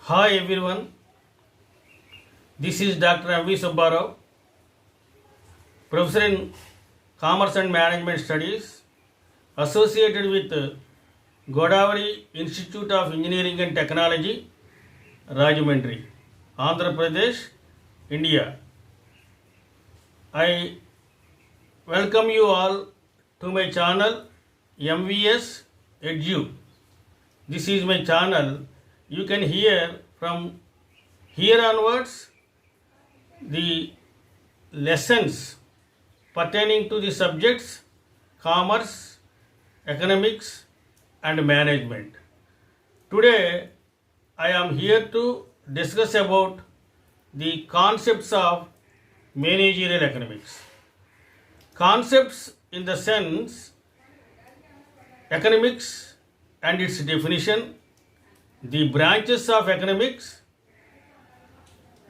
Hi everyone, this is Dr. M.V. Subbarao, Professor in Commerce and Management Studies, associated with Godavari Institute of Engineering and Technology, Rajahmundry, Andhra Pradesh, India. I welcome you all to my channel MVS Edu. This is my channel. You can hear from here onwards the lessons pertaining to the subjects commerce, economics, and management. Today, I am here to discuss about the concepts of managerial economics. Concepts in the sense economics and its definition, the branches of economics,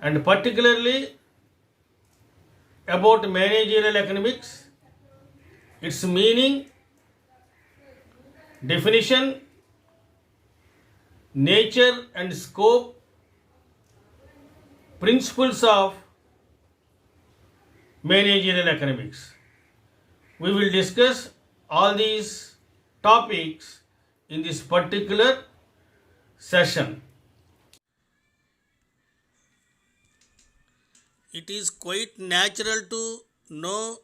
and particularly about managerial economics, its meaning, definition, nature and scope, principles of managerial economics. We will discuss all these topics in this particular session. It is quite natural to know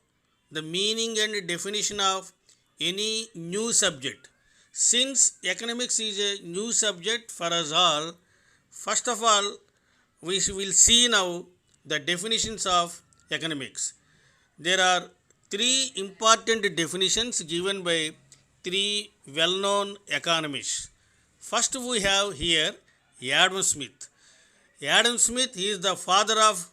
the meaning and definition of any new subject. Since economics is a new subject for us all, first of all, we will see now the definitions of economics. There are three important definitions given by three well-known economists. First, we have here Adam Smith. Adam Smith is the father of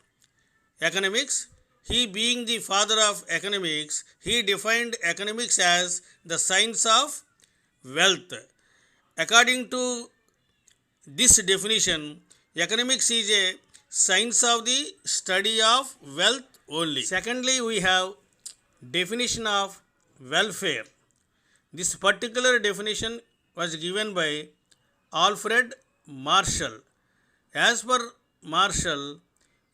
economics. He being the father of economics, he defined economics as the science of wealth. According to this definition, economics is a science of the study of wealth only. Secondly, we have definition of welfare. This particular definition was given by Alfred Marshall. As per Marshall,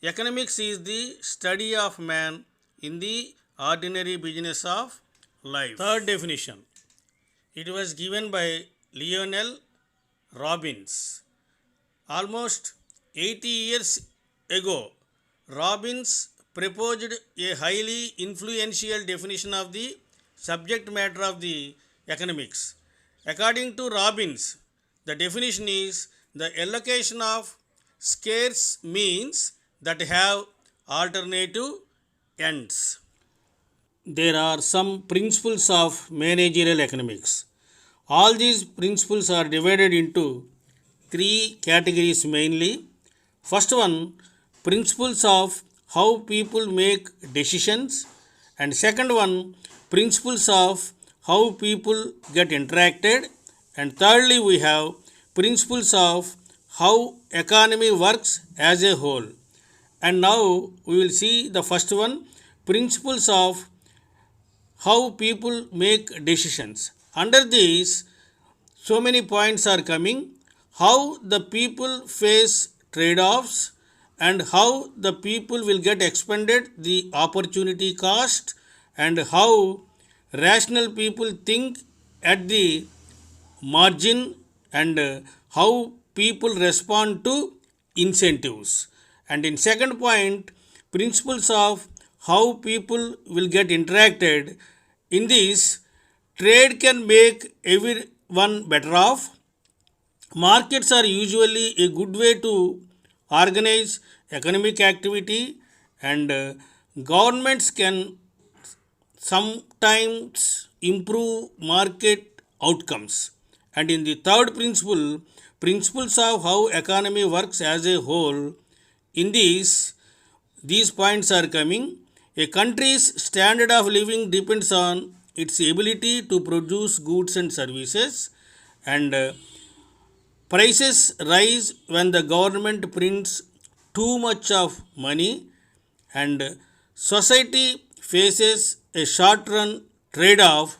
economics is the study of man in the ordinary business of life. Third definition, it was given by Lionel Robbins. Almost 80 years ago, Robbins proposed a highly influential definition of the subject matter of the economics. According to Robbins, the definition is the allocation of scarce means that have alternative ends. There are some principles of managerial economics. All these principles are divided into three categories mainly. First one, principles of how people make decisions, and second one, principles of how people get interacted, and thirdly we have principles of how economy works as a whole. And now we will see the first one, principles of how people make decisions. Under this, so many points are coming. How the people face trade-offs and how the people will get expended the opportunity cost, and how rational people think at the margin, and how people respond to incentives. And in second point, principles of how people will get interacted. In this, trade can make everyone better off. Markets are usually a good way to organize economic activity, and governments can sometimes improve market outcomes. And in the third principle, principles of how economy works as a whole. In these points are coming. A country's standard of living depends on its ability to produce goods and services, and prices rise when the government prints too much of money, and society faces a short run trade off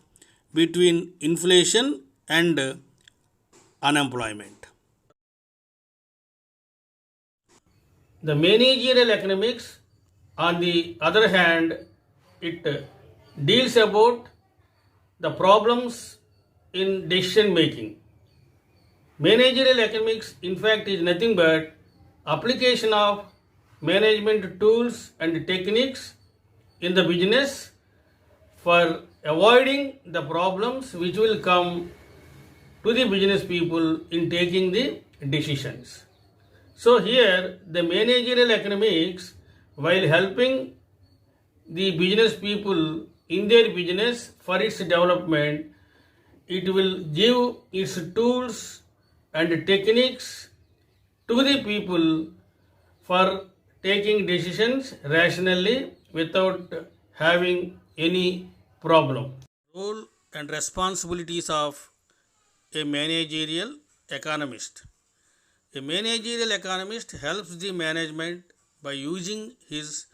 between inflation and unemployment. The managerial economics, on the other hand, it deals about the problems in decision making. Managerial economics, in fact, is nothing but application of management tools and techniques in the business for avoiding the problems which will come to the business people in taking the decisions. So here the managerial economics, while helping the business people in their business for its development, it will give its tools and techniques to the people for taking decisions rationally without having any problem. Role and responsibilities of a managerial economist. A managerial economist helps the management by using his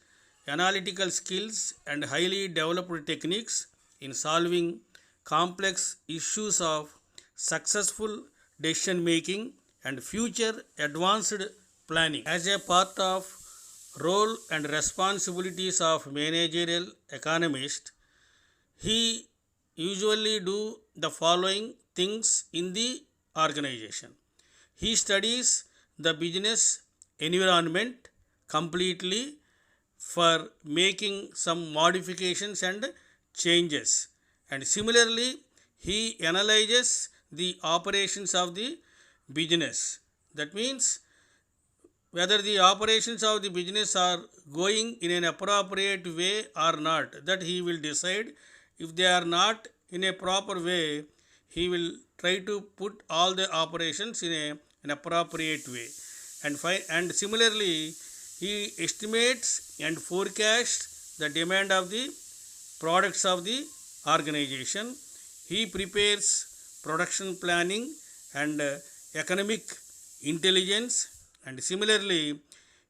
analytical skills and highly developed techniques in solving complex issues of successful decision making and future advanced planning. As a part of role and responsibilities of managerial economist, he usually do the following things in the organization. He studies the business environment completely for making some modifications and changes, and similarly he analyzes the operations of the business. That means whether the operations of the business are going in an appropriate way or not, that he will decide. If they are not in a proper way, he will try to put all the operations in an appropriate way. And similarly, he estimates and forecasts the demand of the products of the organization. He prepares production planning and economic intelligence, and similarly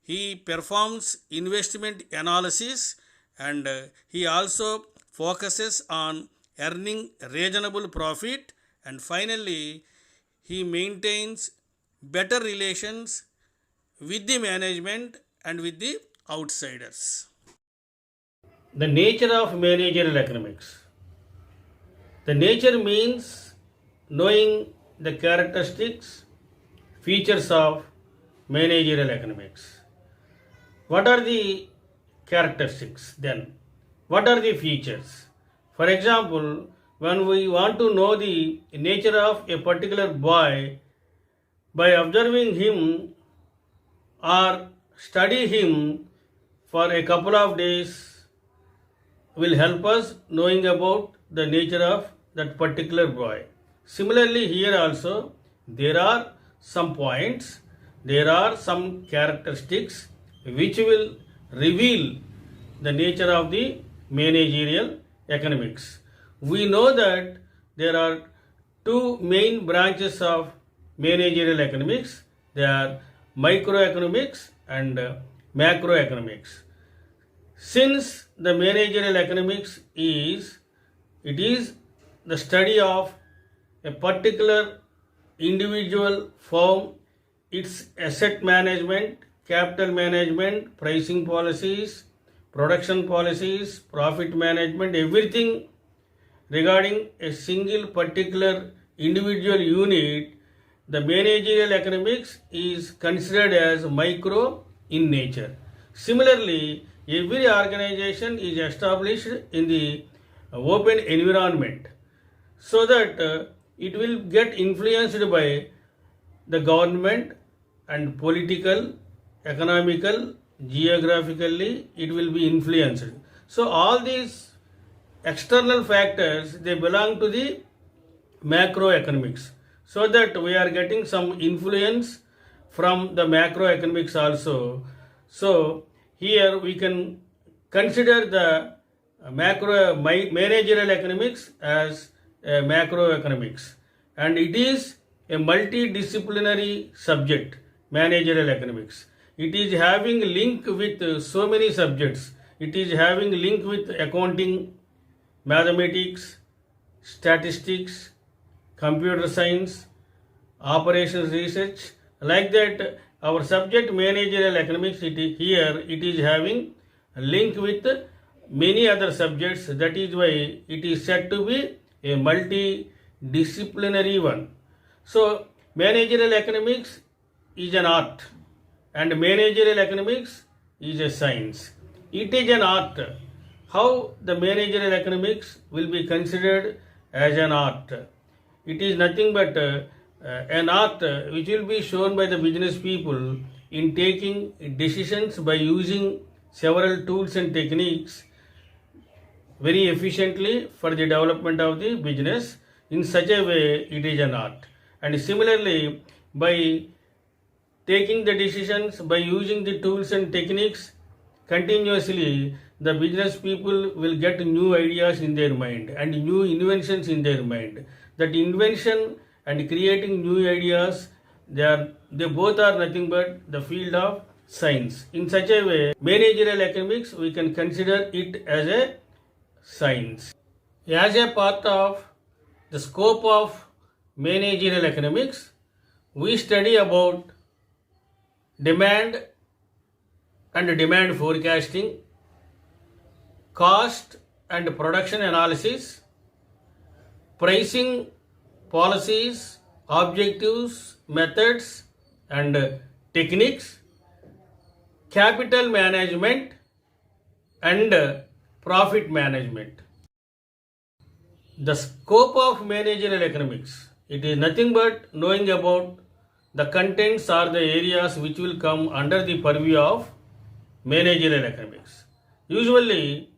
he performs investment analysis, and he also focuses on earning reasonable profit, and finally he maintains better relations with the management and with the outsiders. The nature of managerial economics. The nature means knowing the characteristics, features of managerial economics. What are the characteristics then? What are the features? For example, when we want to know the nature of a particular boy, by observing him or study him for a couple of days will help us knowing about the nature of that particular boy. Similarly, here also there are some points, there are some characteristics which will reveal the nature of the managerial economics. We know that there are two main branches of managerial economics. They are microeconomics and macroeconomics. Since the managerial economics is the study of a particular individual firm, its asset management, capital management, pricing policies, production policies, profit management, everything regarding a single particular individual unit, the managerial economics is considered as micro in nature. Similarly, every organization is established in the open environment so that it will get influenced by the government and political, economical, geographically it will be influenced. So all these external factors, they belong to the macroeconomics, so that we are getting some influence from the macroeconomics also. So here we can consider the managerial economics as macroeconomics, and it is a multidisciplinary subject, managerial economics. It is having link with so many subjects. It is having link with accounting, mathematics, statistics, computer science, operations research. Like that, our subject managerial economics, it is having a link with many other subjects. That is why it is said to be a multidisciplinary one. So managerial economics is an art and managerial economics is a science. It is an art. How the managerial economics will be considered as an art? It is nothing but an art which will be shown by the business people in taking decisions by using several tools and techniques very efficiently for the development of the business. In such a way, it is an art. And similarly, by taking the decisions, by using the tools and techniques continuously, the business people will get new ideas in their mind and new inventions in their mind. That invention and creating new ideas, they both are nothing but the field of science. In such a way, managerial economics, we can consider it as a science. As a part of the scope of managerial economics, we study about demand and demand forecasting, cost and production analysis, pricing policies, objectives, methods and techniques, capital management and profit management. The scope of managerial economics, it is nothing but knowing about the contents or the areas which will come under the purview of managerial economics. Usually,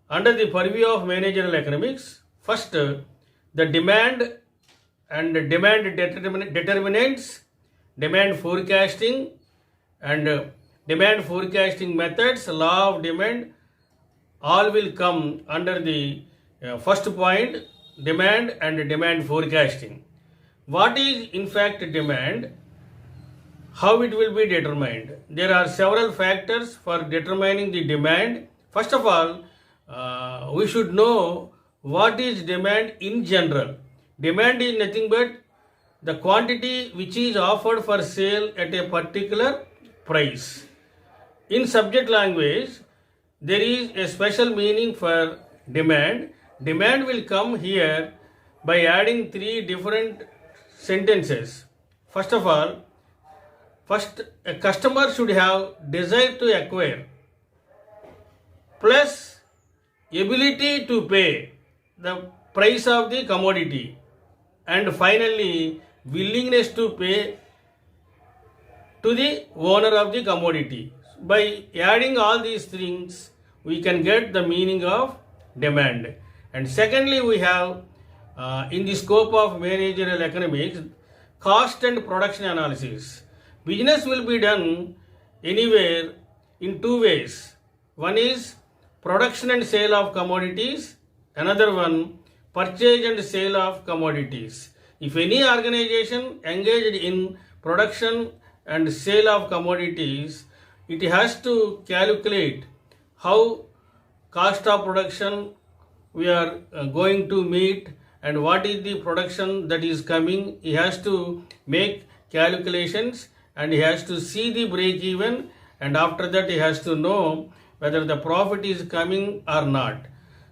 under the purview of managerial economics, first the demand and demand determinants, demand forecasting and demand forecasting methods, law of demand, all will come under the first point, demand and demand forecasting. What is in fact demand? How it will be determined? There are several factors for determining the demand. First of all, we should know what is demand in general. Demand is nothing but the quantity which is offered for sale at a particular price. In subject language, there is a special meaning for demand. Demand will come here by adding three different sentences. First of all, a customer should have desire to acquire plus ability to pay the price of the commodity, and finally willingness to pay to the owner of the commodity. By adding all these things, we can get the meaning of demand. And secondly, we have in the scope of managerial economics, cost and production analysis. Business will be done anywhere in two ways. One is production and sale of commodities, another one purchase and sale of commodities. If any organization engaged in production and sale of commodities, it has to calculate how cost of production we are going to meet and what is the production that is coming. He has to make calculations and he has to see the break even, and after that he has to know whether the profit is coming or not.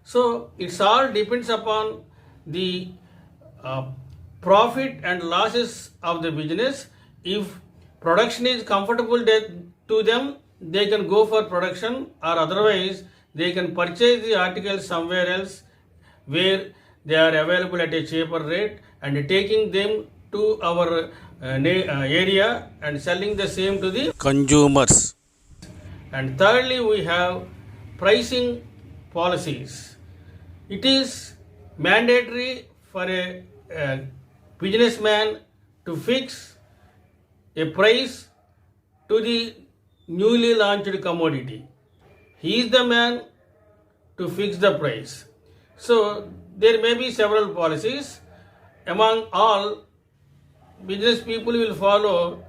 So it's all depends upon the profit and losses of the business. If production is comfortable to them, they can go for production, or otherwise they can purchase the articles somewhere else where they are available at a cheaper rate and taking them to our area and selling the same to the consumers. And thirdly, we have pricing policies. It is mandatory for a businessman to fix a price to the newly launched commodity. He is the man to fix the price. So there may be several policies. Among all, business people will follow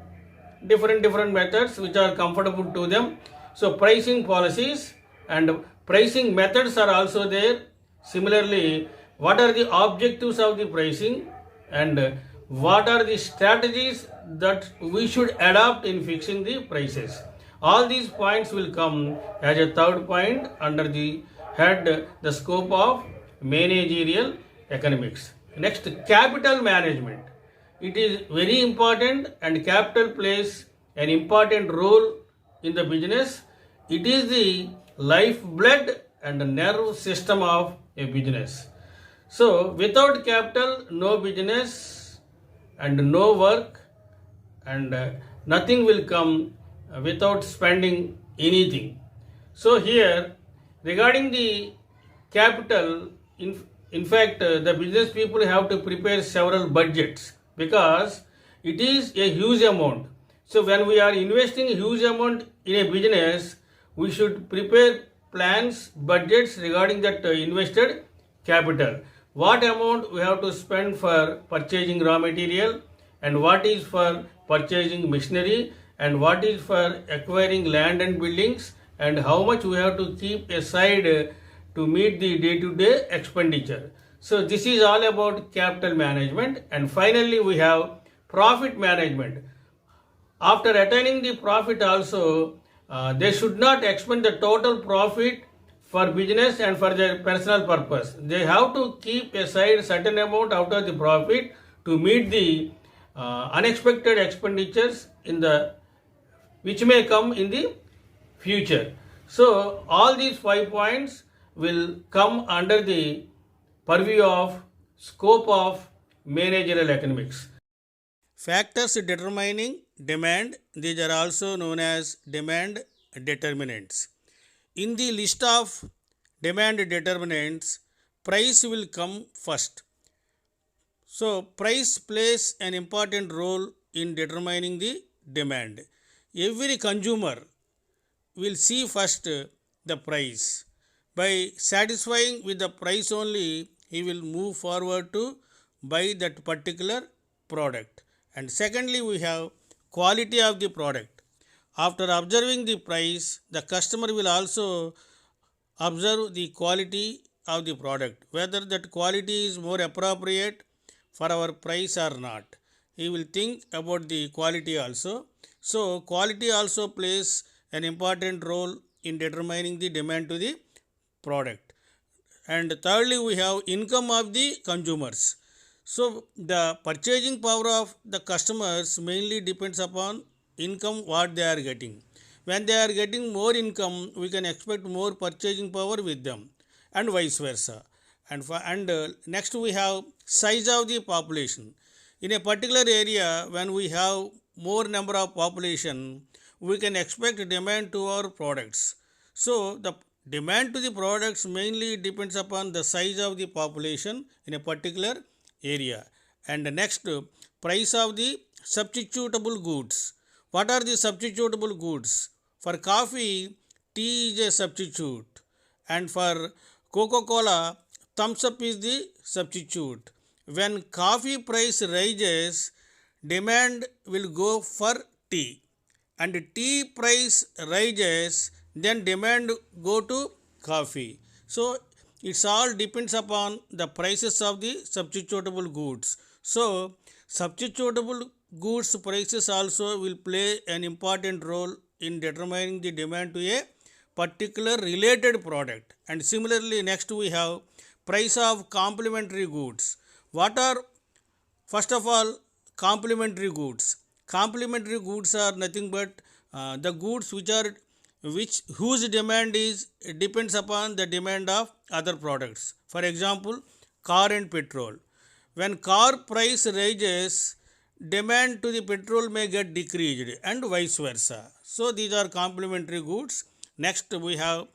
different methods which are comfortable to them. So pricing policies and pricing methods are also there. Similarly, what are the objectives of the pricing and what are the strategies that we should adopt in fixing the prices. All these points will come as a third point under the head the scope of managerial economics. Next, capital management. It is very important and capital plays an important role in the business. It is the lifeblood and the nerve system of a business. So, without capital, no business and no work, and nothing will come without spending anything. So, here regarding the capital, in fact, the business people have to prepare several budgets because it is a huge amount. So, when we are investing a huge amount in a business, we should prepare plans, budgets regarding that invested capital. What amount we have to spend for purchasing raw material, and what is for purchasing machinery, and what is for acquiring land and buildings, and how much we have to keep aside to meet the day-to-day expenditure. So this is all about capital management. And finally we have profit management. After attaining the profit also, they should not expend the total profit for business and for their personal purpose. They have to keep aside certain amount out of the profit to meet the unexpected expenditures which may come in the future. So all these 5 points will come under the purview of scope of managerial economics. Factors determining demand, these are also known as demand determinants. In the list of demand determinants, price will come first. So, price plays an important role in determining the demand. Every consumer will see first the price. By satisfying with the price only, he will move forward to buy that particular product. And secondly, we have quality of the product. After observing the price, the customer will also observe the quality of the product, whether that quality is more appropriate for our price or not. He will think about the quality also. So, quality also plays an important role in determining the demand to the product. And thirdly, we have income of the consumers. So, the purchasing power of the customers mainly depends upon income what they are getting. When they are getting more income, we can expect more purchasing power with them, and vice versa. And next we have size of the population. In a particular area, when we have more number of population, we can expect demand to our products. So, the demand to the products mainly depends upon the size of the population in a particular area. And next, price of the substitutable goods. What are the substitutable goods? For coffee, tea is a substitute, and for Coca-Cola, thumbs up is the substitute. When coffee price rises, demand will go for tea, and tea price rises, then demand go to coffee. So it's all depends upon the prices of the substitutable goods. So substitutable goods prices also will play an important role in determining the demand to a particular related product. And similarly, next we have price of complementary goods. What are, first of all, complementary goods? Complementary goods are nothing but the goods whose demand depends upon the demand of other products. For example, car and petrol. When car price rises, demand to the petrol may get decreased, and vice versa. So these are complementary goods. Next we have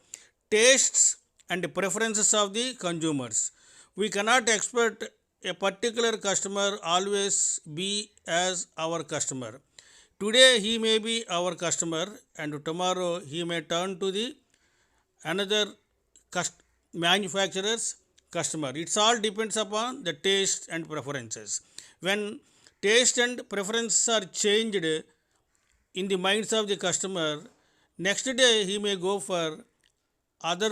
tastes and preferences of the consumers. We cannot expect a particular customer always be as our customer. Today he may be our customer, and tomorrow he may turn to the another manufacturer's customer. It's all depends upon the taste and preferences. When taste and preferences are changed in the minds of the customer, next day he may go for other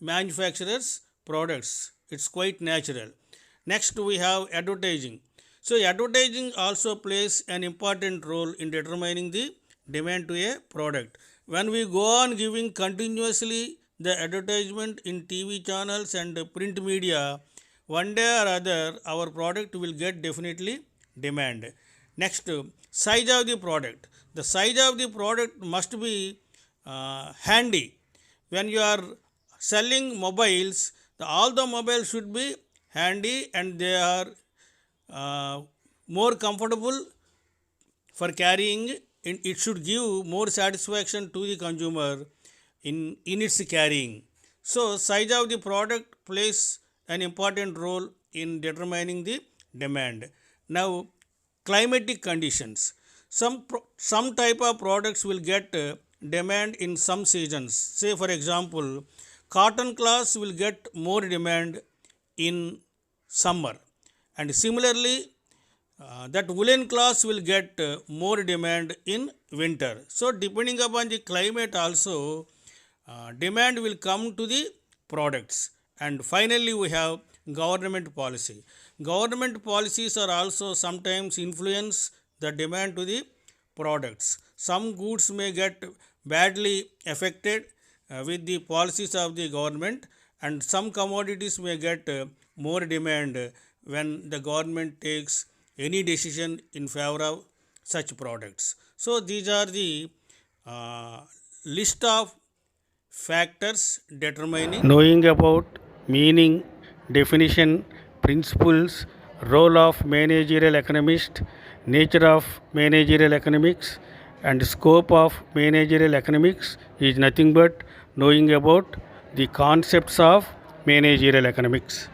manufacturers' products. It's quite natural. Next we have advertising. So advertising also plays an important role in determining the demand to a product. When we go on giving continuously the advertisement in TV channels and print media, one day or other our product will get definitely demand. Next, size of the product. The size of the product must be handy. When you are selling mobiles, all the mobiles should be handy and they are more comfortable for carrying. It should give more satisfaction to the consumer in its carrying. So size of the product plays an important role in determining the demand. Now, climatic conditions. Some type of products will get demand in some seasons. Say for example, cotton cloths will get more demand in summer, and similarly that woolen cloths will get more demand in winter. So depending upon the climate also, demand will come to the products. And finally we have government policy. Government policies are also sometimes influence the demand to the products. Some goods may get badly affected with the policies of the government, and some commodities may get more demand when the government takes any decision in favor of such products. So these are the list of factors determining. Knowing about meaning, definition, principles, role of managerial economist, nature of managerial economics, and scope of managerial economics is nothing but knowing about the concepts of managerial economics.